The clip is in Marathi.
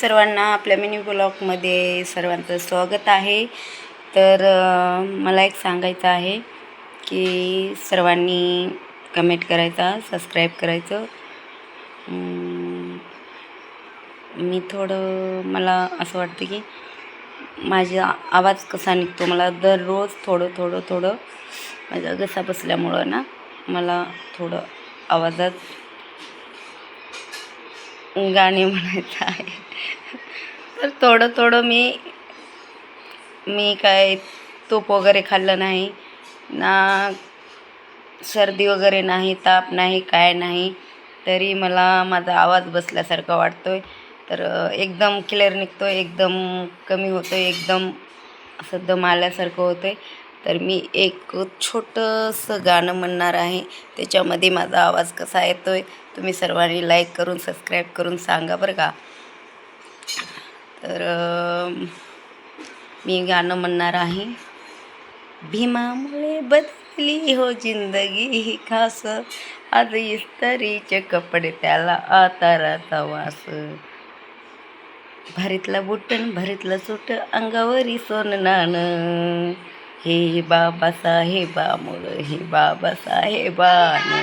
सर्वांना आपल्या मिनी ब्लॉगमध्ये सर्वांचं स्वागत आहे. तर मला एक सांगायचं आहे की सर्वांनी कमेंट करायचा, सबस्क्राईब करायचं. मी मला असं वाटतं की माझा आवाज कसा निघतो, मला दररोज थोडं माझा घसा बसल्यामुळं ना मला थोडं आवाजात गाणे म्हणायचं आहे. तर थोडं मी काय तूप वगैरे खाल्लं नाही ना, सर्दी वगैरे नाही, ताप नाही, काय नाही, तरी मला माझा आवाज बसल्यासारखा वाटतोय. तर एकदम क्लिअर निघतो, एकदम कमी होतो, एकदम असं दम आल्यासारखं होतं. तर मी एक छोटंसं गाणं म्हणणार आहे, त्याच्यामध्ये माझा आवाज कसा येतोय तुम्ही सर्वांनी लाईक करून सबस्क्राईब करून सांगा बरं का. तर मी गाणं म्हणणार आहे. भीमामुळे बदलली हो जिंदगी ही खास, आज इस्त्रीचे कपडे त्याला आताराचा वास, भरीतलं बुटन भरीतलं सूट अंगावरी सोननानं, हे बाबासाहेबामुळं हे बाबासाहेबानं.